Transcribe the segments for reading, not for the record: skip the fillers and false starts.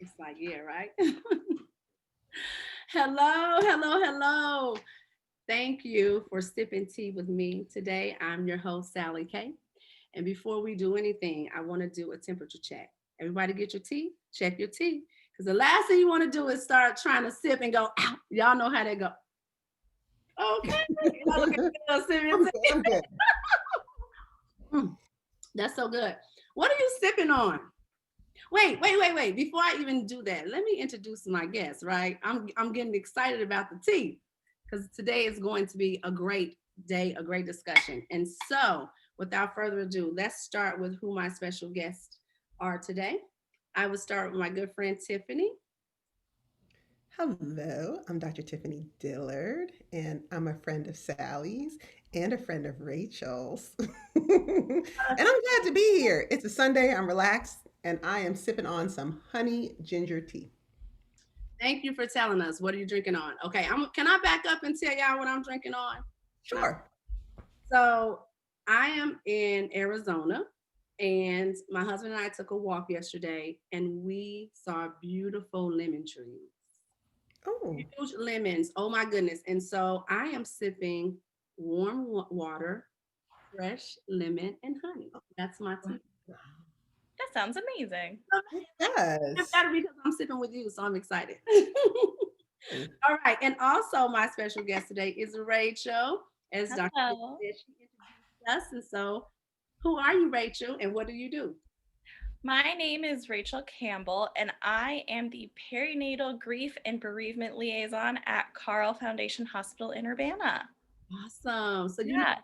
It's like, yeah, right? Hello, hello, hello. Thank you for sipping tea with me today. I'm your host, Sally K. And before we do anything, I want to do a temperature check. Everybody get your tea? Check your tea. Because the last thing you want to do is start trying to sip and go, ow. Y'all know how they go. Okay. Y'all look at me, sipping I'm tea. good. I'm good. Mm, that's so good. What are you sipping on? Wait. Before I even do that, let me introduce my guest, right? I'm getting excited about the tea because today is going to be a great day, a great discussion. And so, without further ado, let's start with who my special guests are today. I would start with my good friend Tiffany. Hello, I'm Dr. Tiffany Dillard, and I'm a friend of Sally's and a friend of Rachel's. And I'm glad to be here. It's a Sunday, I'm relaxed, and I am sipping on some honey ginger tea. Thank you for telling us what are you drinking on. Okay, can I back up and tell y'all what I'm drinking on? All right. Sure. So I am in Arizona, and my husband and I took a walk yesterday, and we saw beautiful lemon trees, Oh, huge lemons. Oh my goodness! And so I am sipping warm water, fresh lemon, and honey. That's my tea. wow. That sounds amazing. It It's does. better because I'm sipping with you, so I'm excited. Hey. All right, and also my special guest today is Rachel, as Dr. Hello. said, she introduced us, and so who are you, Rachel, and what do you do? My name is Rachel Campbell, and I am the Perinatal Grief and Bereavement Liaison at Carle Foundation Hospital in Urbana. Awesome. So Yeah,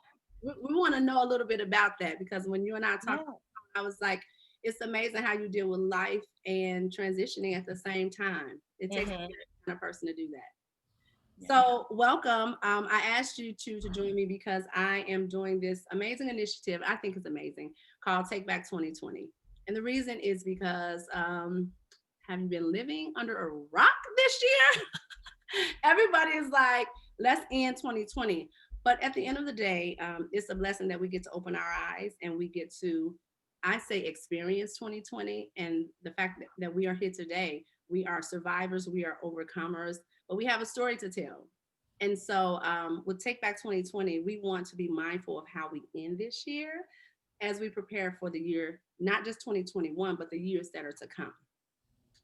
we want to know a little bit about that because when you and I talked, yeah. I was like, it's amazing how you deal with life and transitioning at the same time. It takes a hmm certain kind of person to do that. Yeah. So welcome. I asked you to join me because I am doing this amazing initiative. I think it's amazing called Take Back 2020, and the reason is because have you been living under a rock this year? Everybody is like, let's end 2020. But at the end of the day, it's a blessing that we get to open our eyes and we get to, I say, experience 2020. And the fact that we are here today, we are survivors, we are overcomers, but we have a story to tell. And so, with Take Back 2020, we want to be mindful of how we end this year as we prepare for the year, not just 2021, but the years that are to come.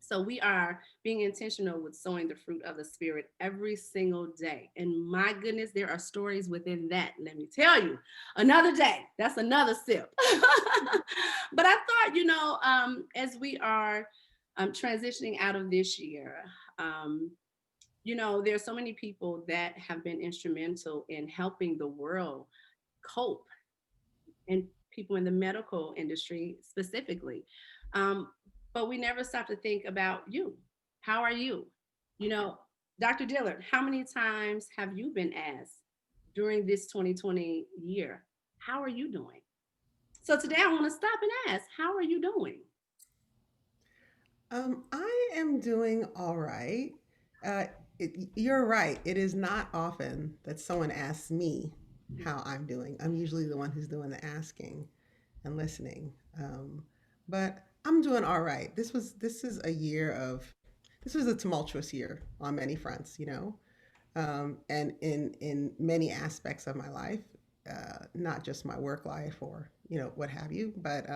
So we are being intentional with sowing the fruit of the spirit every single day. And my goodness, there are stories within that. Let me tell you, another day. That's another sip. But I thought, as we are transitioning out of this year, um, there's so many people that have been instrumental in helping the world cope, and people in the medical industry specifically. Um, but we never stop to think about you. How are you? You know, Dr. Dillard, how many times have you been asked during this 2020 year, how are you doing? So today I want to stop and ask, how are you doing? I am doing all right. Uh, you're right. It is not often that someone asks me how I'm doing. I'm usually the one who's doing the asking and listening. But I'm doing all right. This is a year of this was a tumultuous year on many fronts, and in many aspects of my life, not just my work life or what have you. But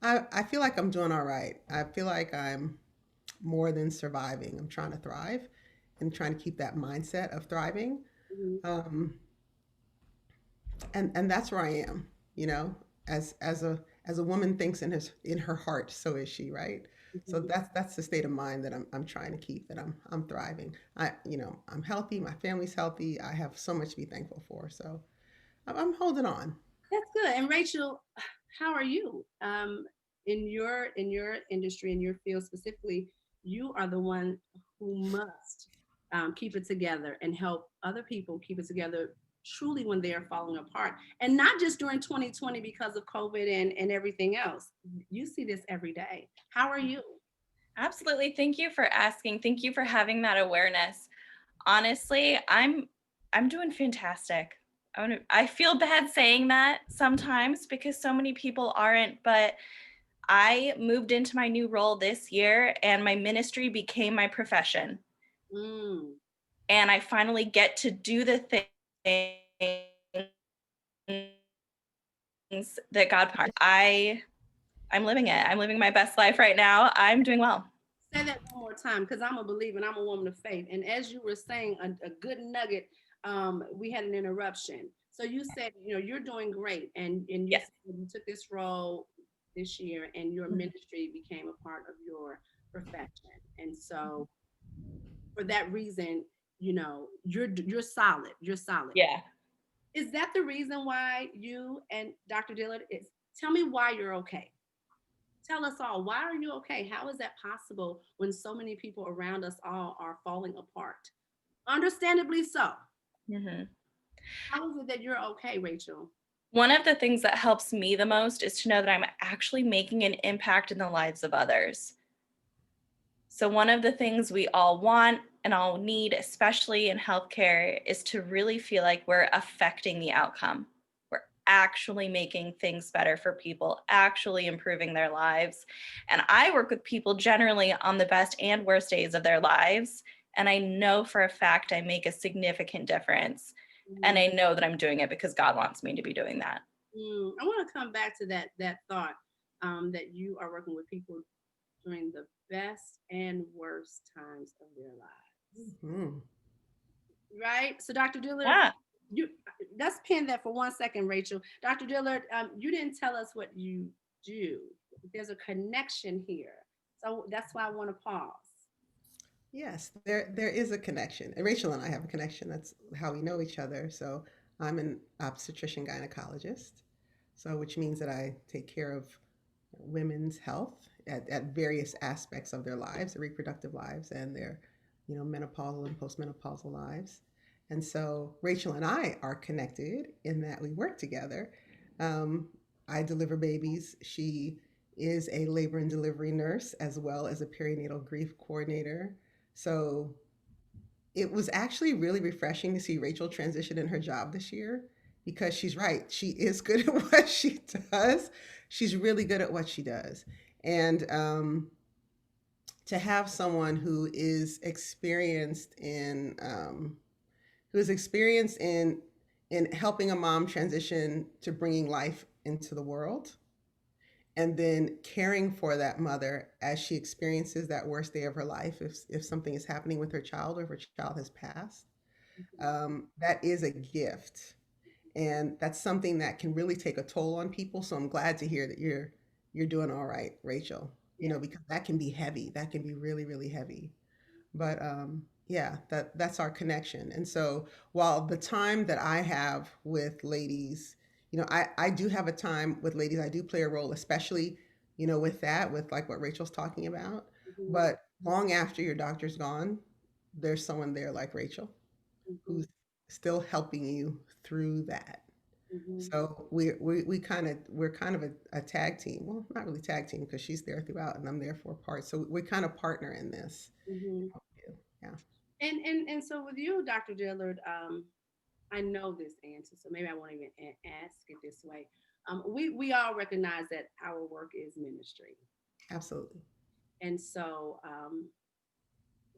I feel like I'm doing all right. I feel like I'm more than surviving. I'm trying to thrive and trying to keep that mindset of thriving. Mhm, Um, and that's where I am, you know, as a woman thinks in her heart, so is she, right? So mhm. that's the state of mind that I'm trying to keep, that I'm thriving. I'm healthy, my family's healthy. I have so much to be thankful for. So I'm holding on. That's good. And Rachel, how are you? In your industry, in your field specifically, you are the one who must keep it together and help other people keep it together truly when they are falling apart. And not just during 2020 because of COVID and everything else. You see this every day. How are you? Absolutely. Thank you for asking. Thank you for having that awareness. Honestly, I'm doing fantastic. I feel bad saying that sometimes because so many people aren't, but I moved into my new role this year, and my ministry became my profession. Mm. And I finally get to do the things that God. I'm living it. I'm living my best life right now. I'm doing well. Say that one more time, because I'm a believer and I'm a woman of faith. And as you were saying, a good nugget, we had an interruption. So you said, you're doing great, and Yes. you took this role this year, and your ministry became a part of your profession. And so, for that reason, you're solid. You're solid. Yeah. Is that the reason why you and Dr. Dillard is? Tell me why you're okay. Tell us all, why are you okay? How is that possible when so many people around us all are falling apart? Understandably so. Mm-hmm. How is it that you're okay, Rachel? One of the things that helps me the most is to know that I'm actually making an impact in the lives of others. So, one of the things we all want and all need, especially in healthcare, is to really feel like we're affecting the outcome. We're actually making things better for people, actually improving their lives. And I work with people generally on the best and worst days of their lives. And I know for a fact I make a significant difference. And Mm, I know that I'm doing it because God wants me to be doing that. I want to come back to that thought, that you are working with people during the best and worst times of their lives. Hmm. Right? So, Dr. Dillard, Yeah. you let's pin that for 1 second, Rachel. Dr. Dillard, you didn't tell us what you do. There's a connection here. So that's why I want to pause. Yes, there is a connection. And Rachel and I have a connection. That's how we know each other. So I'm an obstetrician gynecologist. So which means that I take care of women's health at various aspects of their lives, their reproductive lives and their, menopausal and postmenopausal lives. And so Rachel and I are connected in that we work together. Um, I deliver babies. She is a labor and delivery nurse as well as a perinatal grief coordinator. So it was actually really refreshing to see Rachel transition in her job this year because she's right. She is good at what she does. She's really good at what she does. And to have someone who is experienced in helping a mom transition to bringing life into the world and then caring for that mother as she experiences that worst day of her life if something is happening with her child or if her child has passed, that is a gift, and that's something that can really take a toll on people. So I'm glad to hear that you're doing all right, Rachel, Yeah. because that can be heavy, that can be really really heavy. But yeah, that's our connection. And so while the time that I have with ladies, I do have a time with ladies. I do play a role, especially, with that, with like what Rachel's talking about. Mhm, But long after your doctor's gone, there's someone there like Rachel mhm, who's still helping you through that. mhm, So we're kind of a tag team. Well, not really tag team because she's there throughout and I'm there for a part. So we kind of partner in this. mhm. Yeah. And so with you, Dr. Dillard, I know this answer, so maybe I won't even ask it this way. We all recognize that our work is ministry, Absolutely. and so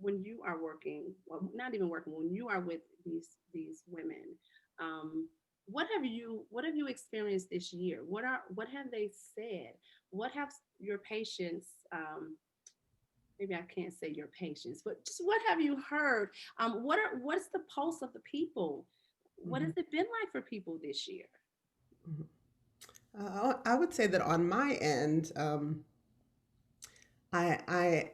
when you are working, well, not even working, when you are with these women, um, what have you experienced this year? What have they said? What have your patients? Maybe I can't say your patients, but just what have you heard? What's the pulse of the people? What Hmm. has it been like for people this year? Hmm. I would say that on my end, I, I,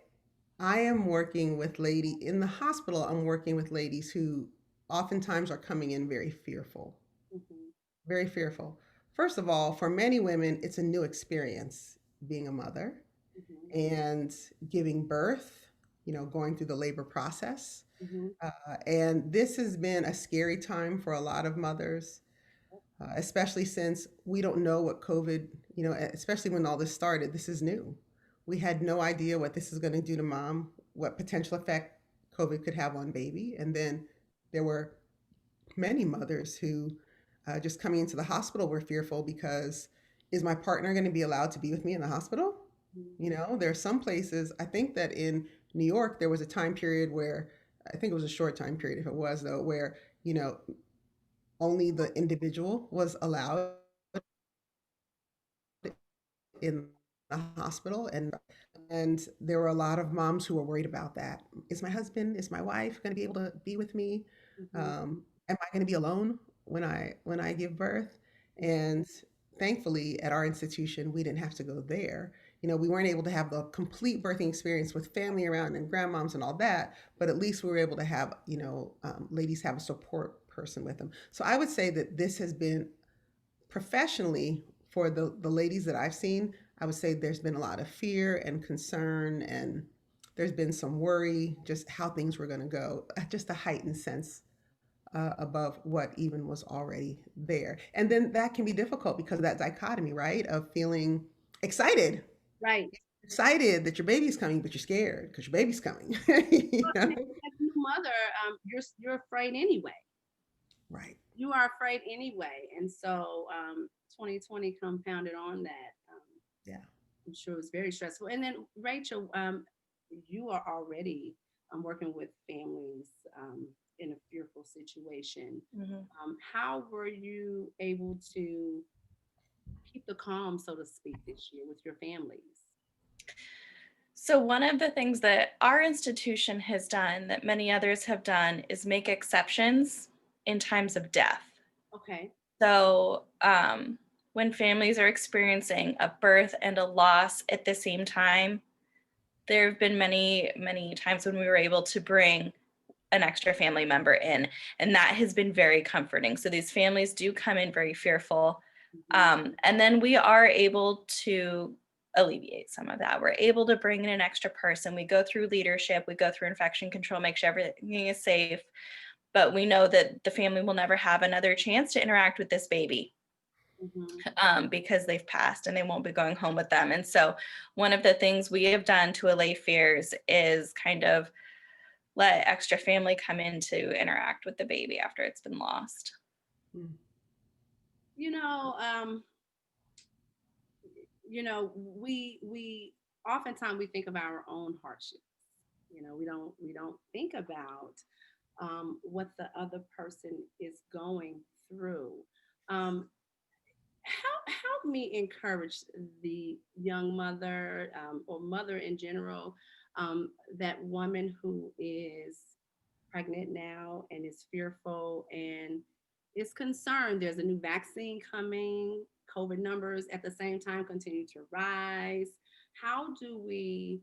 I am working with in the hospital. I'm working with ladies who oftentimes are coming in very fearful, Mhm, very fearful. First of all, for many women, it's a new experience being a mother mhm, and giving birth, going through the labor process. mhm, And this has been a scary time for a lot of mothers, especially since we don't know what COVID, especially when all this started, this is new. We had no idea what this is going to do to mom, what potential effect COVID could have on baby. And then there were many mothers who just coming into the hospital were fearful because is my partner going to be allowed to be with me in the hospital? You know, there are some places, I think that in New York, there was a time period where, I think it was a short time period, if it was though, where, you know, only the individual was allowed in the hospital. And there were a lot of moms who were worried about that. Is my husband, is my wife going to be able to be with me? Mhm. Am I going to be alone when I give birth? And thankfully, at our institution, we didn't have to go there. You know, we weren't able to have the complete birthing experience with family around and grandmoms and all that, but at least we were able to have, ladies have a support person with them. So I would say that this has been professionally for the ladies that I've seen, I would say there's been a lot of fear and concern, and there's been some worry just how things were going to go, just a heightened sense above what even was already there. And then that can be difficult because of that dichotomy, right? Of feeling excited, Right. excited that your baby's coming, but you're scared because your baby's coming. You Well, know? and as a new mother, you're afraid anyway. Right. You are afraid anyway, and so 2020 compounded on that. Yeah. I'm sure it was very stressful. And then Rachel, you are already working with families in a fearful situation. Mhm. How were you able to keep the calm, so to speak, this year with your families? So, one of the things that our institution has done that many others have done is make exceptions in times of death. Okay. So, when families are experiencing a birth and a loss at the same time, there have been many, many times when we were able to bring an extra family member in, and that has been very comforting. So, these families do come in very fearful. Mhm. And then we are able to alleviate some of that. We're able to bring in an extra person. We go through leadership, we go through infection control, make sure everything is safe. But we know that the family will never have another chance to interact with this baby Mhm. because they've passed and they won't be going home with them. And so, one of the things we have done to allay fears is kind of let extra family come in to interact with the baby after it's been lost. Mm. You know, um, we oftentimes we think of our own hardships. We don't think about what the other person is going through. Um, help me encourage the young mother or mother in general, that woman who is pregnant now and is fearful and is concerned. There's a new vaccine coming. COVID numbers at the same time continue to rise. How do we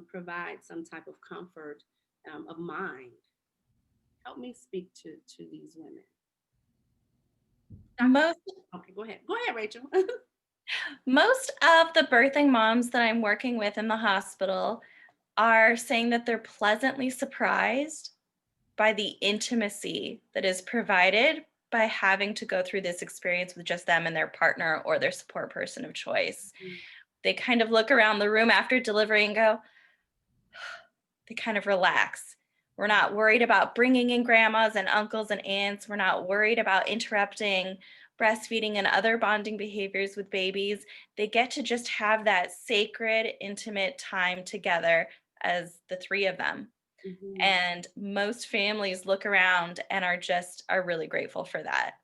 provide some type of comfort of mind? Help me speak to these women. Dr. Most Okay, go ahead. Go ahead, Rachel. Most of the birthing moms that I'm working with in the hospital are saying that they're pleasantly surprised by the intimacy that is provided by having to go through this experience with just them and their partner or their support person of choice. They kind of look around the room after delivery and go, they kind of relax. We're not worried about bringing in grandmas and uncles and aunts. We're not worried about interrupting breastfeeding and other bonding behaviors with babies. They get to just have that sacred, intimate time together as the three of them. Mhm. And most families look around and are really grateful for that.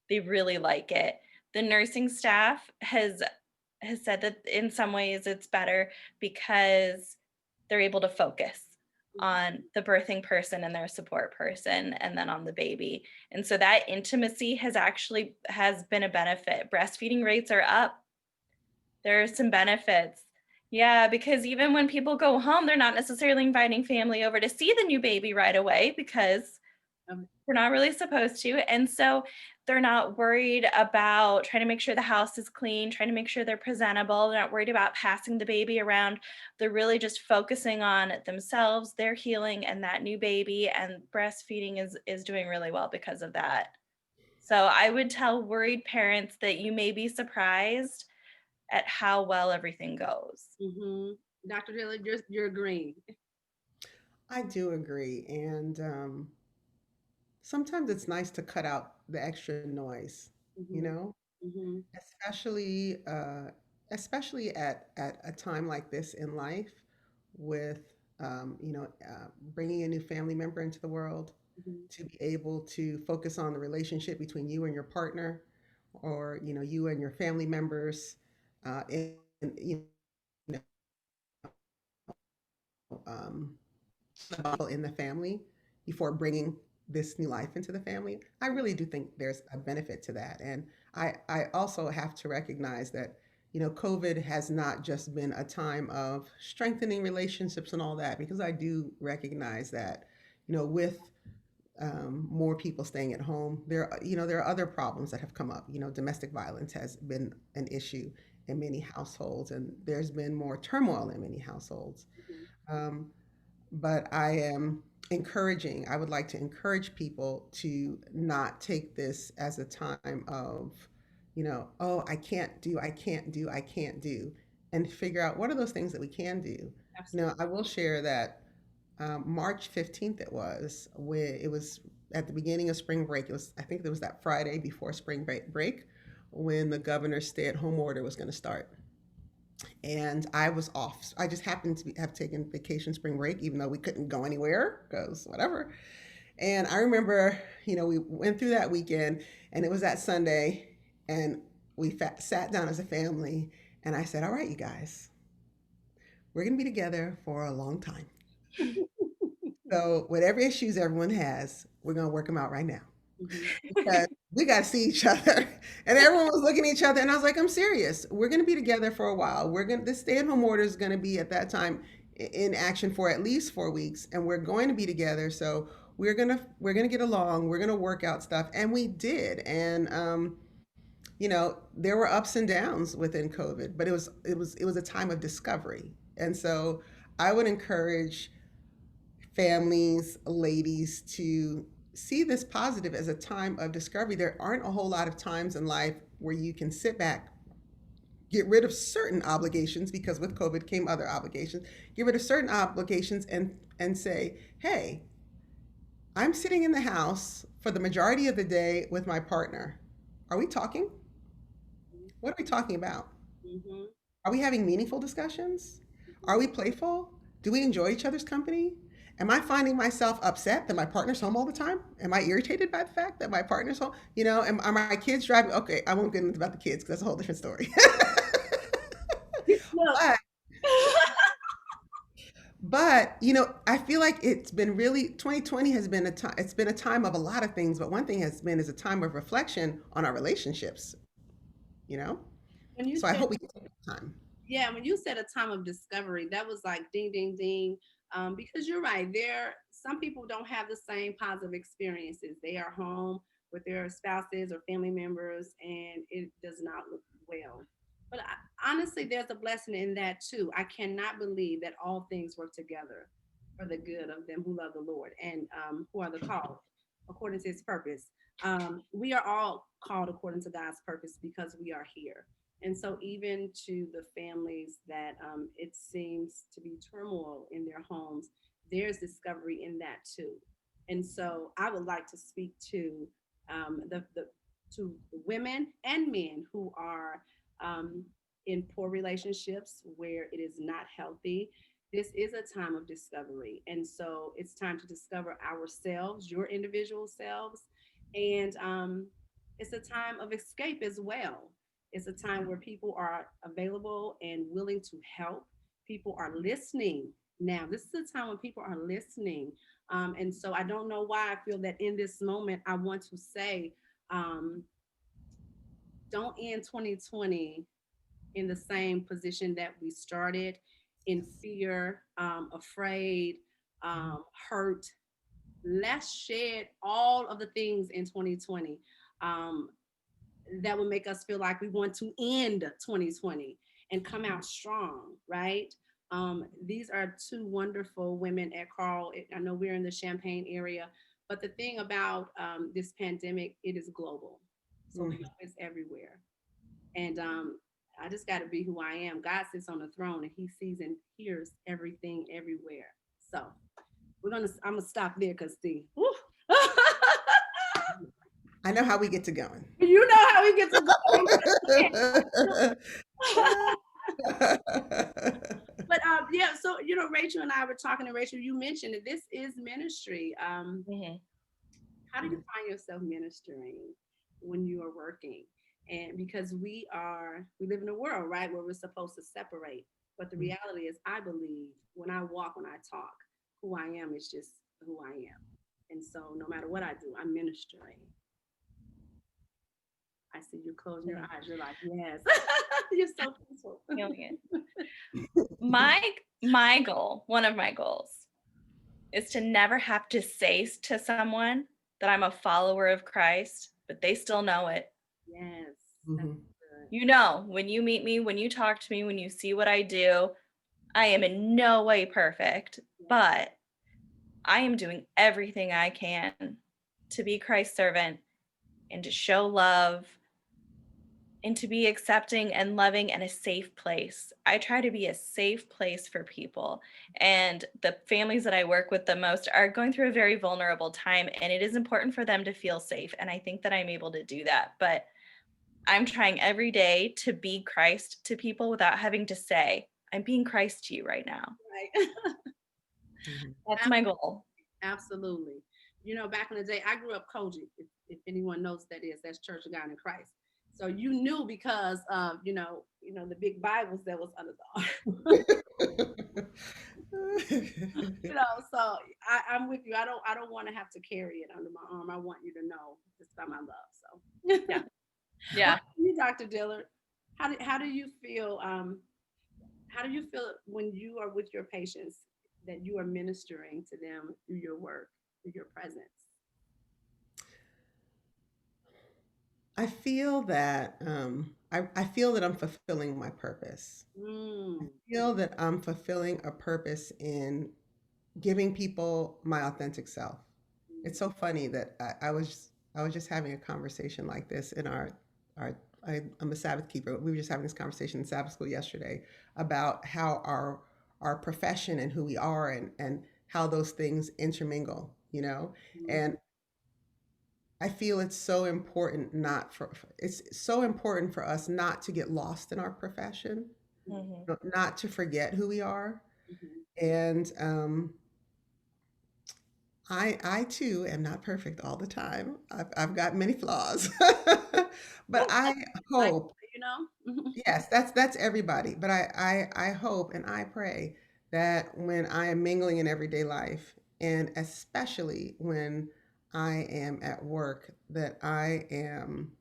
They really like it. The nursing staff has said that in some ways it's better because they're able to focus on the birthing person and their support person and then on the baby. And so that intimacy has been a benefit. Breastfeeding rates are up. There are some benefits. Yeah, because even when people go home, they're not necessarily inviting family over to see the new baby right away because Um, we're not really supposed to. And so they're not worried about trying to make sure the house is clean, trying to make sure they're presentable. They're not worried about passing the baby around. They're really just focusing on themselves, their healing, and that new baby. And breastfeeding is doing really well because of that. So I would tell worried parents that you may be surprised at how well everything goes. mhm. Dr. Dillard, you're agreeing. I do agree. And sometimes it's nice to cut out the extra noise, you Mhm. know, Mhm. especially especially at a time like this in life, with bringing a new family member into the world, Mhm. to be able to focus on the relationship between you and your partner, or you and your family members, in in the family before bringing this new life into the family. I really do think there's a benefit to that. And I also have to recognize that, COVID has not just been a time of strengthening relationships and all that, because I do recognize that, with more people staying at home, there are other problems that have come up. Domestic violence has been an issue in many households, and there's been more turmoil in many households. Mhm. Um, but I would like to encourage people to not take this as a time of, oh, I can't do, and figure out what are those things that we can do. Absolutely. I will share that March 15th, it was, when it was at the beginning of spring break. I think it was that Friday before spring break, when the governor's stay at home order was going to start. And I was off. I just happened to have taken vacation spring break, even though we couldn't go anywhere because whatever. And I remember, we went through that weekend, and it was that Sunday, and we sat down as a family, and I said, "All right, you guys, we're going to be together for a long time. So whatever issues everyone has, we're going to work them out right now, Mhm. because we got to see each other." And everyone was looking at each other, and I was like, "I'm serious. We're going to be together for a while. This stay-at-home order is going to be at that time in action for at least 4 weeks, and we're going to be together. So we're gonna get along. We're gonna work out stuff." And we did. And there were ups and downs within COVID, but it was a time of discovery. And so I would encourage families, ladies, to see this positive as a time of discovery. There aren't a whole lot of times in life where you can sit back, get rid of certain obligations, because with COVID came other obligations, get rid of certain obligations, and say, "Hey, I'm sitting in the house for the majority of the day with my partner. Are we talking? What are we talking about? Mhm. Are we having meaningful discussions? Are Mhm. we playful? Do we enjoy each other's company? Am I finding myself upset that my partner's home all the time? Am I irritated by the fact that my partner's home? Are my kids driving? Okay, I won't get into about the kids because that's a whole different story. Look. but I feel like it's been really 2020 has been a time. It's been a time of a lot of things, but one thing has been is a time of reflection on our relationships. You know, When you so I said, hope we can take time. yeah, when you said a time of discovery, that was like ding, ding, ding. Because you're right. Some people don't have the same positive experiences. They are home with their spouses or family members, and it does not look well. But honestly, there's a blessing in that too. I cannot believe that all things work together for the good of them who love the Lord and who are the called according to His purpose. We are all called according to God's purpose because we are here. And so, even to the families that it seems to be turmoil in their homes, there's discovery in that too. And so, I would like to speak to the women and men who are um, in poor relationships where it is not healthy. This is a time of discovery, and so it's time to discover ourselves, your individual selves, and it's a time of escape as well. It's a time where people are available and willing to help. People are listening. Now, this is a time when people are listening. And so I don't know why I feel that in this moment, I want to say, um, don't end 2020 in the same position that we started, in fear, afraid, hurt. Let's shed all of the things in 2020. Um, that would make us feel like we want to end 2020 and come out strong, right? These are two wonderful women at Carle. I know we're in the Champaign area, but the thing about this pandemic, it is global. So Mm. help is everywhere. And I just got to be who I am. God sits on the throne and he sees and hears everything everywhere. So I'm going to stop there because the, I know how we get to going. you know how we get to go. But yeah, so Rachel and I were talking, and Rachel, you mentioned that this is ministry. Mhm. How do you find yourself ministering when you are working? And because we live in a world, right, where we're supposed to separate. But the reality is, I believe when I walk, when I talk, who I am is just who I am. And so no matter what I do, I'm ministering. I see you closing your eyes. You're like, yes. You're so peaceful. Feeling it. My goal, one of my goals, is to never have to say to someone that I'm a follower of Christ, but they still know it. Yes. That's Mhm. good. You know, when you meet me, when you talk to me, when you see what I do, I am in no way perfect, Yes. but I am doing everything I can to be Christ's servant and to show love and to be accepting and loving and a safe place. I try to be a safe place for people. And the families that I work with the most are going through a very vulnerable time, and it is important for them to feel safe. And I think that I'm able to do that. But I'm trying every day to be Christ to people without having to say, I'm being Christ to you right now. Right. Mhm. That's my goal. Absolutely. Back in the day, I grew up Koji. If anyone knows what that is, that's Church of God in Christ. So you knew because of the big Bibles that was under the So I'm with you. I don't want to have to carry it under my arm. I want you to know it's by my love. So Yeah. What Yeah. about you, Dr. Dillard? How do you feel? How do you feel when you are with your patients that you are ministering to them through your work, through your presence? I feel that I feel that I'm fulfilling my purpose. I Mm, feel that I'm fulfilling a purpose in giving people my authentic self. It's so funny that I was just having a conversation like this in our I'm a Sabbath keeper. We were just having this conversation in Sabbath school yesterday about how our profession and who we are and how those things intermingle, you know? mm, And I feel it's so important not for it's so important for us not to get lost in our profession, Mhm. not to forget who we are. mhm. And I too am not perfect all the time. I've got many flaws, but I Like, hope, you know? yes, that's everybody. But I hope and I pray that when I am mingling in everyday life, and especially when I am at work, that I'm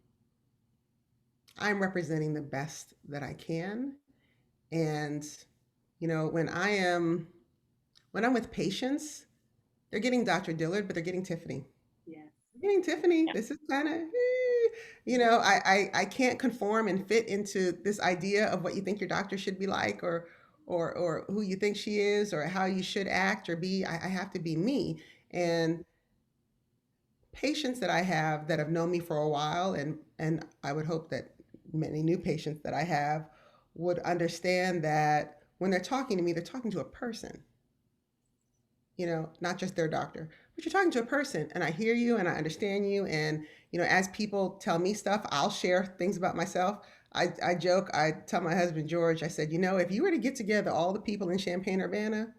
representing the best that I can. And when I'm with patients, they're getting Dr. Dillard, but they're getting Tiffany. Yes. They're getting Tiffany. Yeah. This is kind of, I can't conform and fit into this idea of what you think your doctor should be like, or who you think she is, or how you should act or be. I have to be me. And patients that I have that have known me for a while, and I would hope that many new patients that I have would understand that when they're talking to me, they're talking to a person, not just their doctor, but you're talking to a person. And I hear you and I understand you. And, as people tell me stuff, I'll share things about myself. I joke, I tell my husband, George, I said, if you were to get together all the people in Champaign Urbana,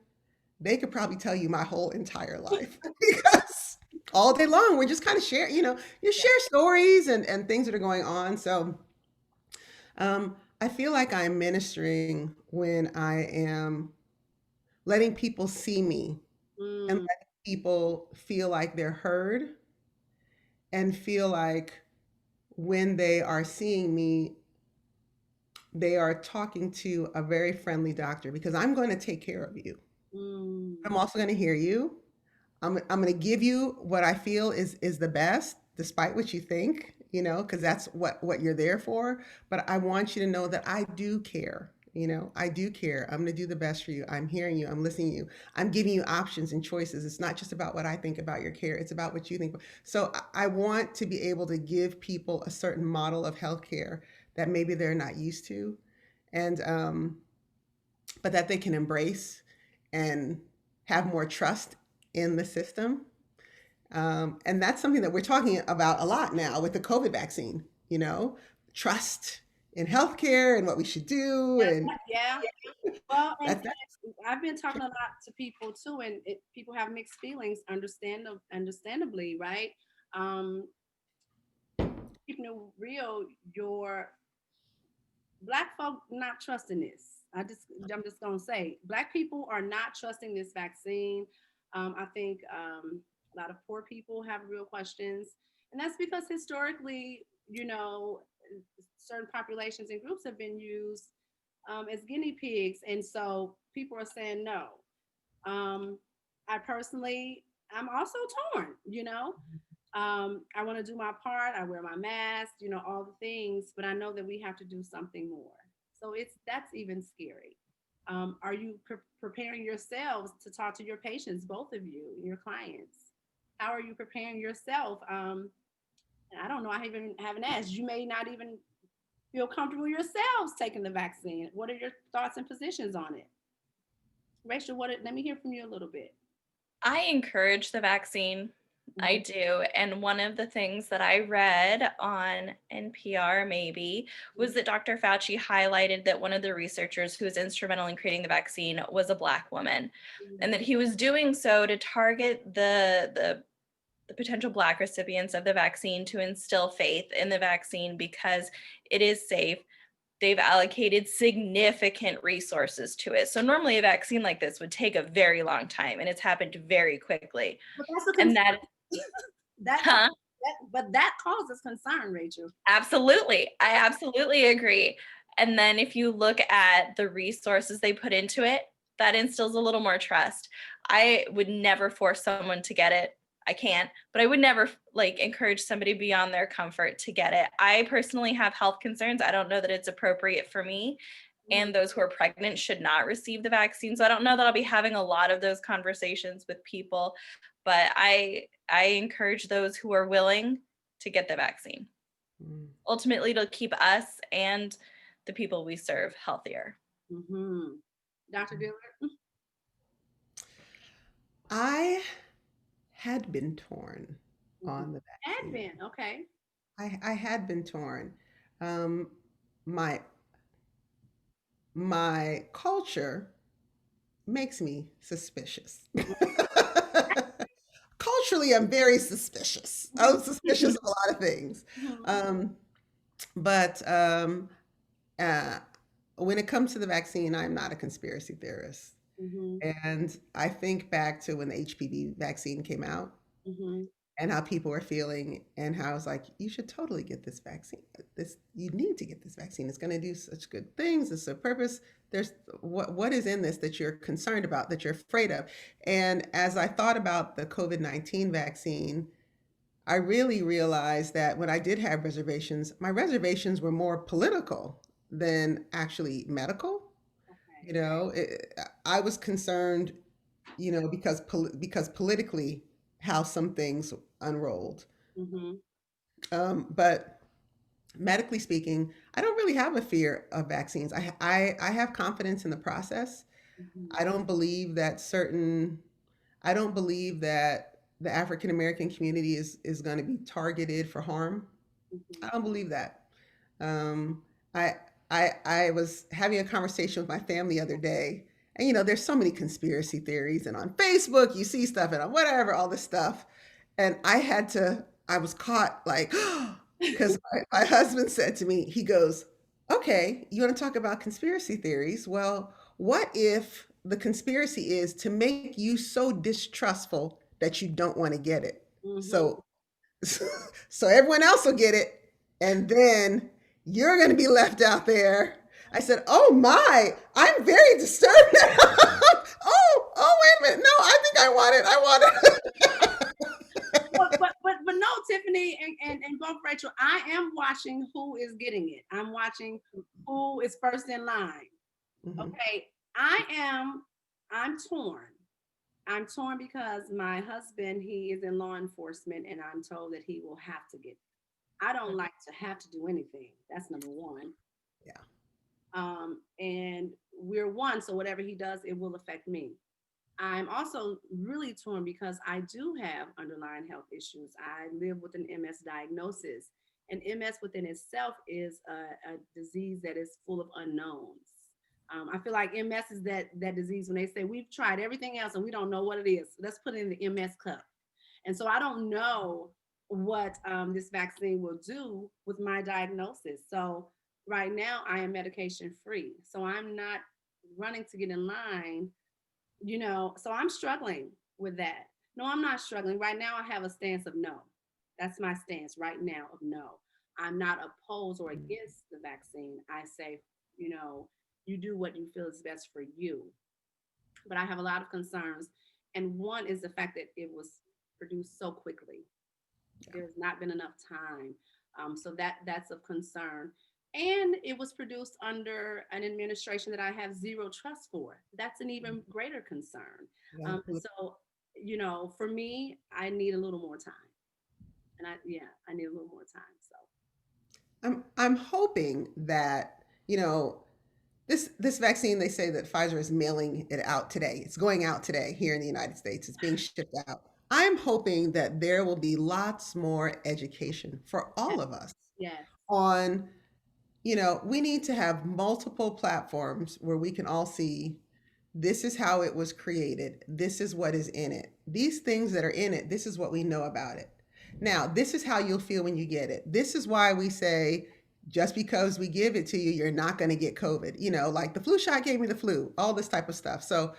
they could probably tell you my whole entire life because all day long we're just kind of share, you Yeah. share stories and things that are going on. So I feel like I'm ministering when I am letting people see me and Mm, letting people feel like they're heard and feel like when they are seeing me, they are talking to a very friendly doctor because I'm going to take care of you. mm, I'm also going to hear you. I'm going to give you what I feel is the best, despite what you think, because that's what you're there for. But I want you to know that I do care. I do care. I'm going to do the best for you. I'm hearing you. I'm listening to you. I'm giving you options and choices. It's not just about what I think about your care. It's about what you think. So I want to be able to give people a certain model of healthcare that maybe they're not used to, and but that they can embrace and have more trust in the system. And that's something that we're talking about a lot now with the COVID vaccine. Trust in healthcare and what we should do. And Yeah. Well, and that, I've been talking a lot to people too, and people have mixed feelings, understandably, right? Um, Keeping it real, your Black folk not trusting this. I'm just gonna say, Black people are not trusting this vaccine. I think a lot of poor people have real questions, and that's because historically, certain populations and groups have been used as guinea pigs, and so people are saying no. Um, I personally, I'm also torn. I want to do my part. I wear my mask, all the things, but I know that we have to do something more. So that's even scary. Are you preparing yourselves to talk to your patients, both of you, your clients? How are you preparing yourself? I don't know. I haven't asked. You may not even feel comfortable yourselves taking the vaccine. What are your thoughts and positions on it? Rachel, let me hear from you a little bit. I encourage the vaccine. I do. And one of the things that I read on NPR maybe was that Dr. Fauci highlighted that one of the researchers who was instrumental in creating the vaccine was a Black woman, and that he was doing so to target the potential Black recipients of the vaccine, to instill faith in the vaccine because it is safe. They've allocated significant resources to it. So normally a vaccine like this would take a very long time, and it's happened very quickly. But that's a And concern. that, huh? but that causes concern, Rachel. Absolutely. I absolutely agree. And then if you look at the resources they put into it, that instills a little more trust. I would never force someone to get it. I can't, but I would never encourage somebody beyond their comfort to get it. I personally have health concerns. I don't know that it's appropriate for me, and those who are pregnant should not receive the vaccine. So I don't know that I'll be having a lot of those conversations with people, but I encourage those who are willing to get the vaccine. Ultimately, it'll keep us and the people we serve healthier. Mm-hmm. Dr. Dillard? I had been torn on the vaccine. Advent, okay. I had been torn. Um, my my culture makes me suspicious. Culturally, I'm very suspicious. I'm suspicious of a lot of things. Um, but uh, when it comes to the vaccine, I'm not a conspiracy theorist. Mm-hmm. And I think back to when the HPV vaccine came out Mm-hmm. and how people were feeling and how I was like, you should totally get this vaccine. You need to get this vaccine. It's going to do such good things. It's a purpose. There's what is in this that you're concerned about, that you're afraid of. And as I thought about the COVID-19 vaccine, I really realized that when I did have reservations, my reservations were more political than actually medical. Okay. You know, I was concerned, because politically how some things unrolled. Mm-hmm. But medically speaking, I don't really have a fear of vaccines. I have confidence in the process. Mm-hmm. I don't believe that certain I don't believe that the African American community is going to be targeted for harm. Mm-hmm. I don't believe that. Um, I I was having a conversation with my family the other day, and there's so many conspiracy theories, and on Facebook you see stuff, and on whatever, all this stuff, and I was caught like, because my husband said to me, he goes, "Okay, you want to talk about conspiracy theories? Well, what if the conspiracy is to make you so distrustful that you don't want to get it? Mm-hmm. So so everyone else will get it, and then you're going to be left out there." I said, "Oh my, I'm very disturbed now." Oh, wait a minute. No, I think I want it. I want it. But no, Tiffany and both Rachel, I am watching who is getting it. I'm watching who is first in line. Mhm. Okay, I'm torn. I'm torn because my husband, he is in law enforcement, and I'm told that he will have to get it. I don't like to have to do anything. That's number one. Yeah. And we're one, so whatever he does, it will affect me. I'm also really torn because I do have underlying health issues. I live with an MS diagnosis, And MS within itself is a disease that is full of unknowns. I feel like MS is that disease when they say we've tried everything else and we don't know what it is. Let's put it in the MS cup. And so I don't know what this vaccine will do with my diagnosis. So right now I am medication free. So I'm not running to get in line, so I'm struggling with that. No, I'm not struggling. Right now I have a stance of no. That's my stance right now of no. I'm not opposed or against the vaccine. I say, you know, you do what you feel is best for you. But I have a lot of concerns. And one is the fact that it was produced so quickly. There's not been enough time. So that's of concern. And it was produced under an administration that I have zero trust for. That's an even greater concern. Yeah. So, for me, I need a little more time. And I need a little more time. So I'm hoping that, this vaccine, they say that Pfizer is mailing it out today. It's going out today here in the United States. It's being shipped out. I'm hoping that there will be lots more education for yes, all of us yes, on, we need to have multiple platforms where we can all see this is how it was created. This is what is in it. These things that are in it, this is what we know about it. Now, this is how you'll feel when you get it. This is why we say, just because we give it to you, you're not going to get COVID. Like the flu shot gave me the flu, all this type of stuff. So,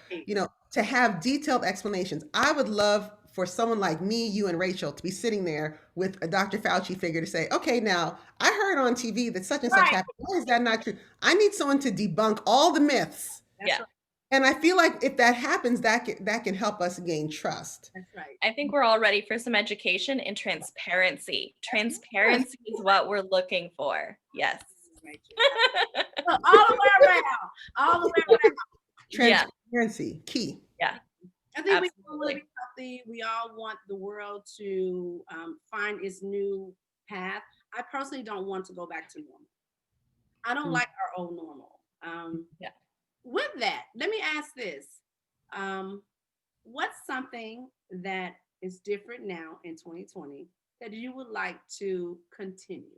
to have detailed explanations, I would love for someone like me, you, and Rachel to be sitting there with a Dr. Fauci figure to say, okay, now I heard on TV that such and such right. happened. Why is that not true? I need someone to debunk all the myths. That's Yeah. right. And I feel like if that happens, that can help us gain trust. That's right. I think we're all ready for some education and transparency. Transparency is what we're looking for. Yes. Rachel. Look, all the way around. All the way around. Yeah. Transparency, key. Yeah. I think we all want to Absolutely. be healthy. We all want the world to find its new path. I personally don't want to go back to normal. I don't Mm. like our old normal. Yeah. With that, let me ask this. Um, what's something that is different now in 2020 that you would like to continue?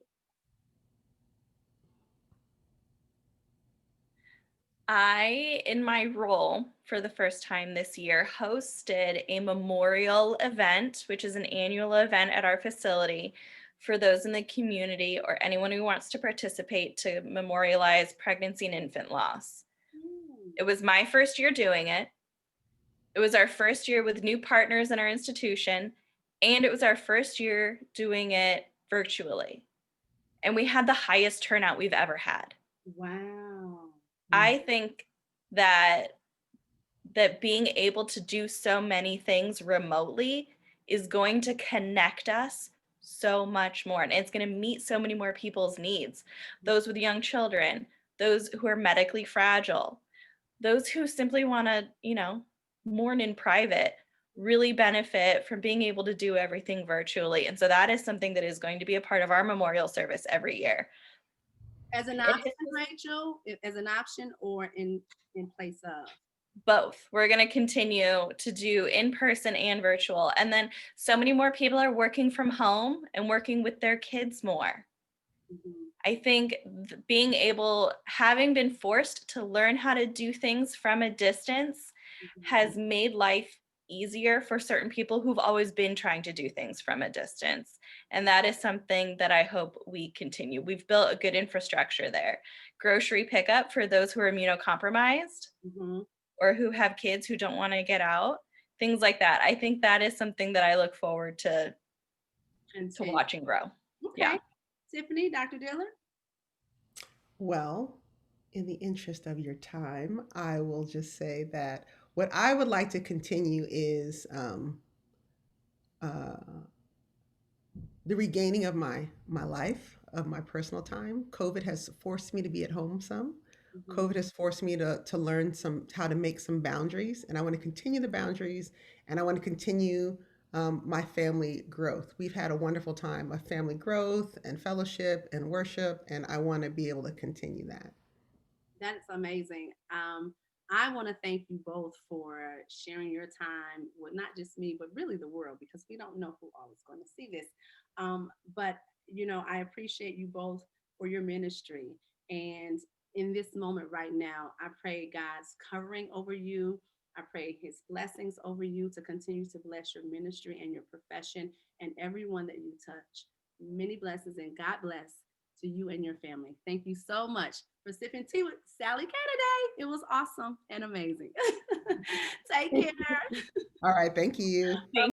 I, in my role for the first time this year, hosted a memorial event, which is an annual event at our facility for those in the community or anyone who wants to participate to memorialize pregnancy and infant loss. Mm, It was my first year doing it. It was our first year with new partners in our institution, and it was our first year doing it virtually. And we had the highest turnout we've ever had. wow. I think that being able to do so many things remotely is going to connect us so much more, and it's going to meet so many more people's needs. Those with young children, those who are medically fragile, those who simply want to, mourn in private, really benefit from being able to do everything virtually. And so that is something that is going to be a part of our memorial service every year. As an option, Rachel, as an option or in place of? Both. We're going to continue to do in person and virtual. And then so many more people are working from home and working with their kids more. Mhm. I think being able, having been forced to learn how to do things from a distance has made life easier for certain people who've always been trying to do things from a distance. And that is something that I hope we continue. We've built a good infrastructure there. Grocery pickup for those who are immunocompromised Mhm. or who have kids who don't want to get out, things like that. I think that is something that I look forward to Continue. watching grow. Okay. Yeah. Tiffany, Dr. Dillard? Well, in the interest of your time, I will just say that what I would like to continue is uh, the regaining of my life, of my personal time. COVID has forced me to be at home some. Mhm. COVID has forced me to learn how to make some boundaries, and I want to continue the boundaries, and I want to continue my family growth. We've had a wonderful time of family growth and fellowship and worship, and I want to be able to continue that. That's amazing. I want to thank you both for sharing your time with not just me, but really the world, because we don't know who all is going to see this. But I appreciate you both for your ministry. And in this moment right now, I pray God's covering over you. I pray his blessings over you to continue to bless your ministry and your profession and everyone that you touch. Many blessings and God bless to you and your family. Thank you so much for sipping tea with Sally Kennedy. It was awesome and amazing. Take care. All right. Thank you. Thank